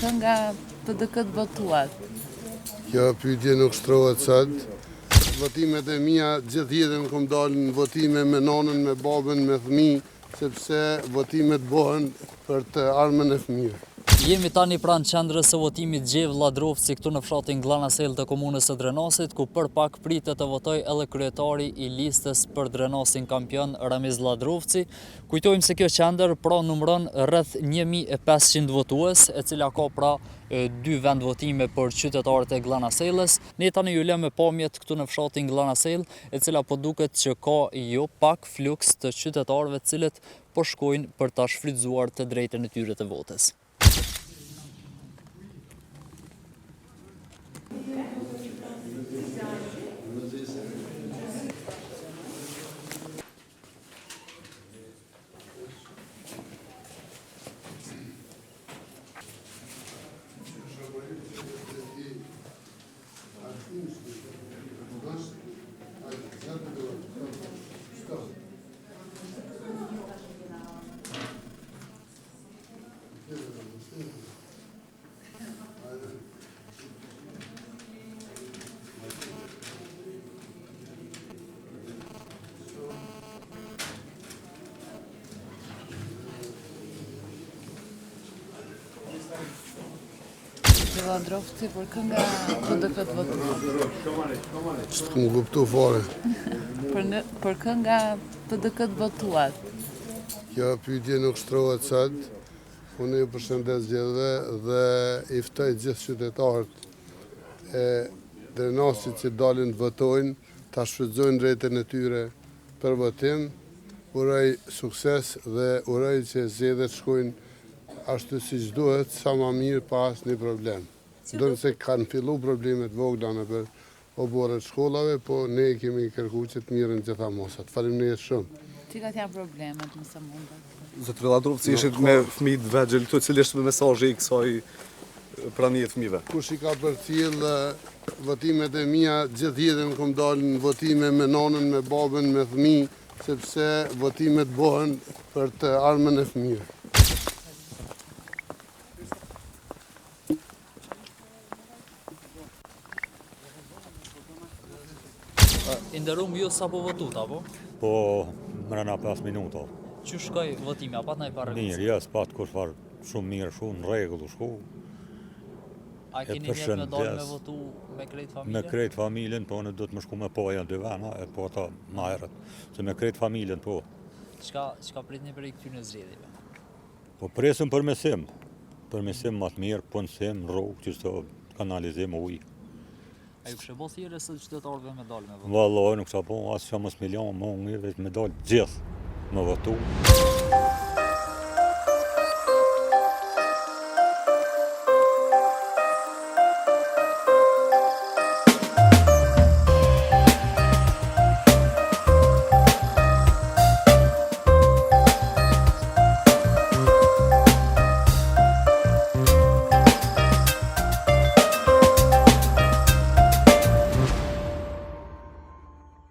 kë nga PDK-t votuat? Kjo pyetje nuk shtrohet sot. Votimet e mia gjithë jetën kom dalë në votime me nanën, me babën, me fëmijë, sepse votimet bëhen për të armën e fëmijëve. Jemi tani pranë qendrës së votimit Gjev Ladrovci këtu në fshatin Gllanasel të komunës së Drenasit, ku për pak pritet të votojë edhe kryetari i listës për Drenasin kampion Ramiz Ladrovci. Kujtojmë se kjo qendër pra numëron rreth 1500 votues, e cila ka pra 2 vend votime për qytetarët e Gllanasellës. Ne tani ju lëmë pamjet këtu në fshatin Gllanasel, e cila po duket që ka jo pak fluks të qytetarëve të cilët po shkojnë për ta shfrytzuar të drejtën e tyre të votës. Ladrovci, për kë nga PDK-t votuat? S'kom kuptu fare. Për kë nga PDK-t votuat? Kjo pyetje nuk shtrohet sot. Unë ju përshëndes gjithëve dhe i ftoj gjithë qytetarët e Drenasit që dalin të votojnë, ta shfrytëzojnë drejtën e tyre për votim. Uroj sukses dhe uroj që zgjedhjet shkojnë ashtu siç duhet, sa më mirë pa asnjë problem. Do se kanë fillu problemet vogla në për oborët shkollave, po ne kemi kërkuar që të mirën gjitha mosat. Faleminderit shumë. Cilat janë problemet, nëse mundet? Zotëri Ladrovci ishit me fëmijë të vegjël, këtu cili është mesazhi i kësaj pranie të fëmijëve? Kush i ka përcjell votimet e mia gjithë jetën kom dalë në votime me nanën, me babën, me fëmijë, sepse votimet bëhen për të armën e fëmijëve. Inderum ju sa po votut, apo? Po, mrena 5 minuta. Që shkoj votimi, apat në i parë? Mirë, jes, pat kur farë shumë mirë, shumë në regull, shku. A keni njerë me dalë me votu me krejt familjen? Me krejt familjen, po në do të më shku me poja 2 vena, e po ta ma herët. Se me krejt familjen, po. Qka prit një për i këtyre zgjedhjeve? Po presim përmesim më të mirë, punësim, rrugë, që të kanalizim ujë. A ju kështë bo thire së qytetarëve me dalë me votu? Valloj, nuk sa po, asë që mos milion, më mirë, veç me dalë gjithë me votu.